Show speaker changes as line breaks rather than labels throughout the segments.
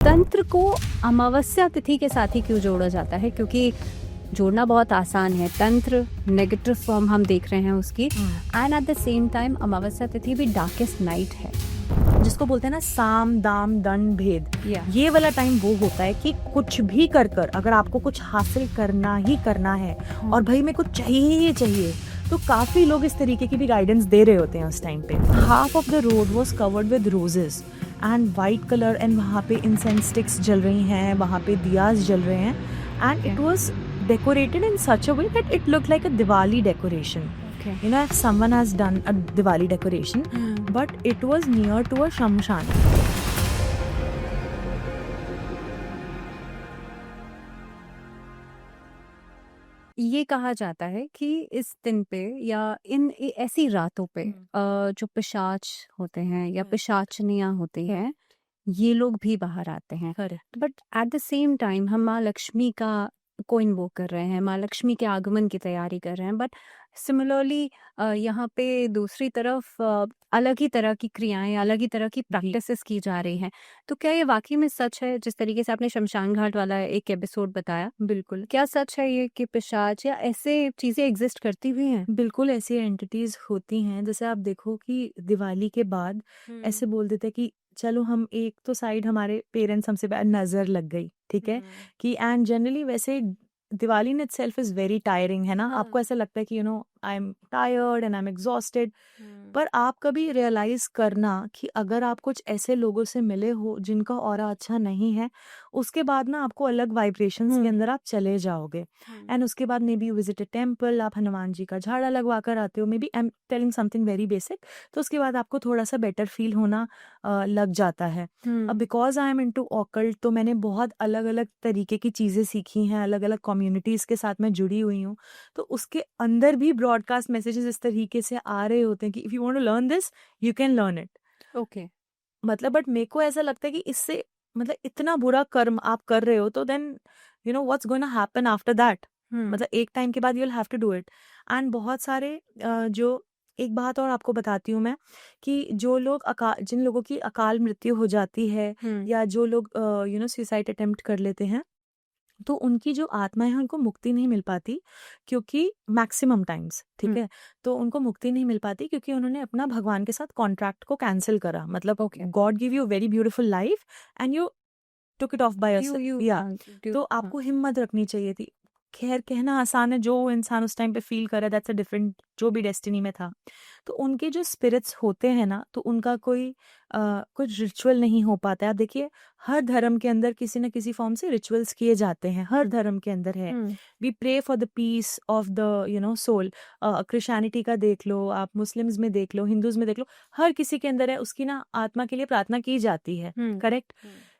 तंत्र को अमावस्या तिथि के साथ ही क्यों जोड़ा जाता है? क्योंकि जोड़ना बहुत आसान है। तंत्र नेगेटिव फॉर्म हम देख रहे हैं उसकी, and at the same time अमावस्या तिथि भी डार्केस्ट नाइट है।
जिसको बोलते हैं ना साम दाम दंड भेद,
Yeah.
ये वाला टाइम वो होता है कि कुछ भी कर अगर आपको कुछ हासिल करना ही करना है और भाई में कुछ चाहिए ही चाहिए, तो काफी लोग इस तरीके की भी गाइडेंस दे रहे होते हैं उस टाइम पे। Half of the road was covered with roses and white colour, and वहाँ पे इंसेंस स्टिक्स जल रही हैं, वहाँ पे दियाज जल रहे हैं, and it was decorated in such a way that it looked like a Diwali decoration.
Okay.
You know, if someone has done a Diwali decoration, but it was near to a shamshan.
ये कहा जाता है कि इस दिन पे या इन ऐसी रातों पे जो पिशाच होते हैं या पिशाचनियां होती हैं, ये लोग भी बाहर आते हैं।
Correct.
But at the same time हम माँ लक्ष्मी का को इन्वोक कर रहे हैं, माँ लक्ष्मी के आगमन की तैयारी कर रहे हैं। बट सिमिलरली यहाँ पे दूसरी तरफ अलग ही तरह की क्रियाएं, अलग ही तरह की प्रैक्टिसेस की जा रही हैं। तो क्या ये वाकई में सच है, जिस तरीके से आपने शमशान घाट वाला एक एपिसोड बताया?
बिल्कुल,
क्या सच है ये कि पिशाच या ऐसे चीजें एग्जिस्ट करती भी हैं?
बिल्कुल ऐसी एंटिटीज होती हैं। जैसे आप देखो कि दिवाली के बाद ऐसे बोल देते हैं कि चलो हम एक तो साइड, हमारे पेरेंट्स हमसे नजर लग गई, ठीक है कि, एंड जनरली वैसे Diwali in itself is very tiring, है ना। आपको ऐसा लगता है कि I am tired and I am exhausted, पर आप कभी रियलाइज करना कि अगर आप कुछ ऐसे लोगों से मिले हो जिनका ऑरा अच्छा नहीं है, उसके बाद ना आपको अलग वाइब्रेशंस के अंदर आप चले जाओगे, एंड उसके बाद maybe you visit a temple, आप हनुमान जी का झाड़ा लगवा कर आते हो, maybe I am telling something very basic, तो उसके बाद आपको थोड़ा सा बेटर फील होना लग जाता है। अब because I am into occult, तो मैंने बहुत अलग अलग तरीके की चीजें सीखी हैं, अलग अलग कम्युनिटीज के साथ मैं जुड़ी हुई हूँ, तो उसके अंदर भी ब्रॉडकास्ट मैसेजेस इस तरीके से आ रहे होते हैं कि if you want to learn this you can learn it.
Okay.
मतलब बट मेरे को ऐसा लगता है कि इससे, मतलब इतना बुरा कर्म आप कर रहे हो, तो then what's going to happen after that. मतलब एक टाइम के बाद you will have to do it. And बहुत सारे जो, एक बात और आपको बताती हूँ मैं, कि जो लोग जिन लोगों की अकाल मृत्यु हो जाती है, या जो लोग सुसाइड अटेम्प्ट कर लेते हैं, तो उनकी जो आत्मा है उनको मुक्ति नहीं मिल पाती, क्योंकि मैक्सिमम टाइम्स, ठीक है, तो उनको मुक्ति नहीं मिल पाती क्योंकि उन्होंने अपना भगवान के साथ कॉन्ट्रैक्ट को कैंसिल करा। मतलब God give you very beautiful life and you took it of by yourself, या तो आपको हिम्मत रखनी चाहिए थी। खैर, कहना आसान है, जो इंसान उस टाइम पे फील कर रहा है दैट्स अ डिफरेंट, जो भी डेस्टिनी में था। तो उनके जो स्पिरिट्स होते हैं ना, तो उनका कोई कुछ रिचुअल नहीं हो पाता है। आप देखिए, हर धर्म के अंदर किसी न किसी फॉर्म से रिचुअल्स किए जाते हैं, हर धर्म के अंदर है। We pray for the peace of the soul. Christianity का देख लो आप, मुस्लिम्स में देख लो, हिंदूज में देख लो, हर किसी के अंदर है, उसकी ना आत्मा के लिए प्रार्थना की जाती है, करेक्ट।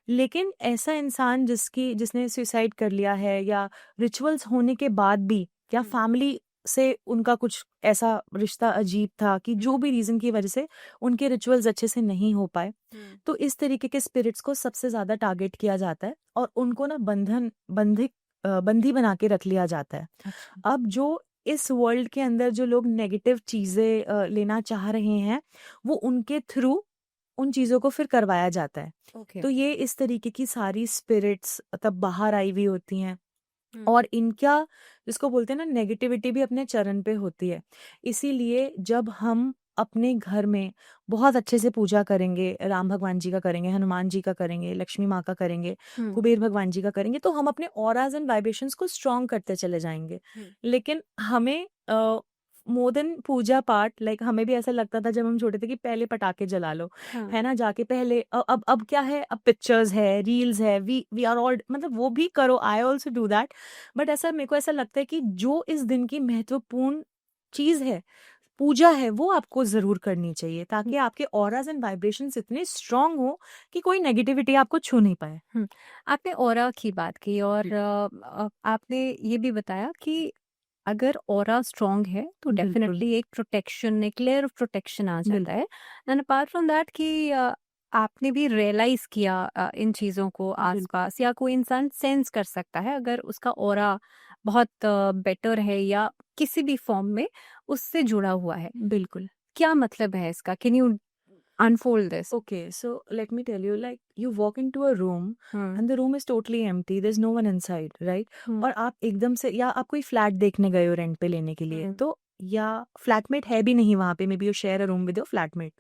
लेकिन ऐसा इंसान जिसने सुसाइड कर लिया है, या रिचुअल्स होने के बाद भी, या फैमिली से उनका कुछ ऐसा रिश्ता अजीब था कि जो भी रीजन की वजह से उनके रिचुअल्स अच्छे से नहीं हो पाए, तो इस तरीके के स्पिरिट्स को सबसे ज्यादा टारगेट किया जाता है और उनको ना बंदी बना के रख लिया जाता है। अब जो इस वर्ल्ड के अंदर जो लोग नेगेटिव चीजें लेना चाह रहे हैं, वो उनके थ्रू उन चीजों को फिर करवाया जाता है।
ओके।
तो ये इस तरीके की सारी स्पिरिट्स तब बाहर आई हुई होती हैं, और इनका, जिसको बोलते हैं ना, नेगेटिविटी भी अपने चरण पे होती है। इसीलिए जब हम अपने घर में बहुत अच्छे से पूजा करेंगे, राम भगवान जी का करेंगे, हनुमान जी का करेंगे, लक्ष्मी माँ का करेंगे, कुबेर भगवान जी का करेंगे, तो हम अपने ऑराज एंड वाइब्रेशंस को स्ट्रॉन्ग करते चले जाएंगे। लेकिन हमें मोर देन पूजा पाठ, लाइक हमें भी ऐसा लगता था जब हम छोटे थे कि पहले पटाखे जला लो, है ना, जाके पहले। अब क्या है, अब पिक्चर्स है, रील्स है, वी आर ऑल, मतलब वो भी करो, I also do that. But ऐसा मेरे को ऐसा लगता है कि जो इस दिन की महत्वपूर्ण चीज है, पूजा है, वो आपको जरूर करनी चाहिए, ताकि आपके ऑराज एंड वाइब्रेशंस इतने स्ट्रांग हो कि कोई नेगेटिविटी आपको छू नहीं पाए।
आपने ऑरा की बात की और आपने ये भी बताया कि अगर ऑरा स्ट्रांग है तो
बिल्कुल।
डेफिनेटली एक प्रोटेक्शन, एक लेयर ऑफ प्रोटेक्शन आ जाता है। एंड अपार्ट फ्रॉम दैट कि आपने भी रियलाइज किया इन चीज़ों को आसपास, या कोई इंसान सेंस कर सकता है अगर उसका ऑरा बहुत बेटर है या किसी भी फॉर्म में उससे जुड़ा हुआ है।
बिल्कुल।
क्या मतलब है इसका? Can you unfold this.
Okay, so let me tell you, like you walk into a room and the room is totally empty, there's no one inside, right? और आप एकदम से, या आप कोई फ्लैट देखने गए हो रेंट पे लेने के लिए, तो या फ्लैटमेट है भी नहीं वहां पे, may be you share a room with your flatmate,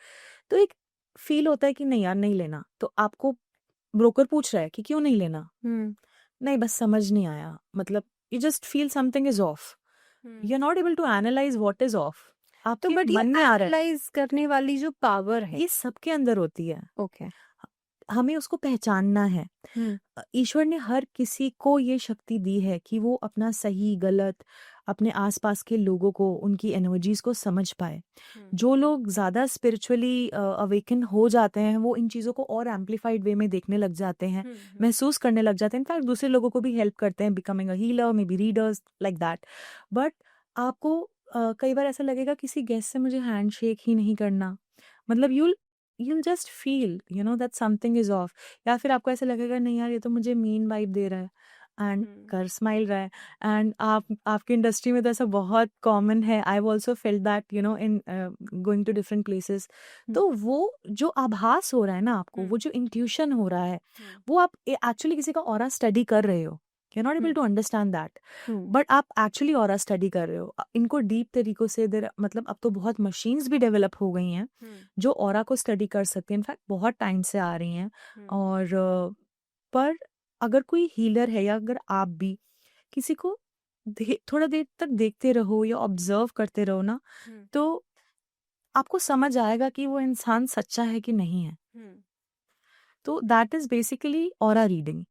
तो एक फील होता है कि नहीं यार नहीं लेना, तो आपको ब्रोकर पूछ रहा है कि क्यों नहीं लेना, नहीं बस समझ नहीं आया, मतलब you just feel something is off, you are not able to analyse what is off,
तो
आपके
बट ये
मन में आ रहा है,
एनालाइज करने वाली जो पावर है,
ये सबके अंदर होती है,
ओके,
हमें उसको पहचानना है। ईश्वर ने हर किसी को ये शक्ति दी है कि वो अपना सही गलत, अपने आसपास के लोगों को, उनकी एनर्जीज को समझ पाए। जो लोग ज़्यादा स्पिरिचुअली अवेकन हो जाते हैं, वो इन चीज़ों को और एम्पलीफाइड वे में देखने लग जाते हैं, महसूस करने लग जाते हैं, इनफैक्ट दूसरे लोगों को भी हेल्प करते हैं, becoming a healer, may be readers like that. But आपको कई बार ऐसा लगेगा किसी गेस्ट से मुझे हैंड शेक ही नहीं करना, मतलब you'll just feel you know that something is off, या फिर आपको ऐसा लगेगा नहीं यार ये तो मुझे मीन वाइब दे रहा है एंड कर स्माइल रहा है, एंड आपकी इंडस्ट्री में तो ऐसा बहुत कॉमन है, I also felt that you know in going to different places. तो वो जो आभास हो रहा है ना आपको, वो जो इंट्यूशन हो रहा है, वो आप एक्चुअली किसी का ऑरा स्टडी कर रहे हो, you are not able to understand that, but आप एक्चुअली ऑरा स्टडी कर रहे हो। इनको डीप तरीकों से मतलब अब तो बहुत मशीन्स भी डेवलप हो गई हैं जो ऑरा को स्टडी कर सकते हैं, इनफैक्ट बहुत टाइम से आ रही हैं। और पर अगर कोई हीलर है, या अगर आप भी किसी को थोड़ा देर तक देखते रहो या ऑब्जर्व करते रहो ना, तो आपको समझ आएगा कि वो इंसान सच्चा है कि नहीं है। तो that is basically aura reading.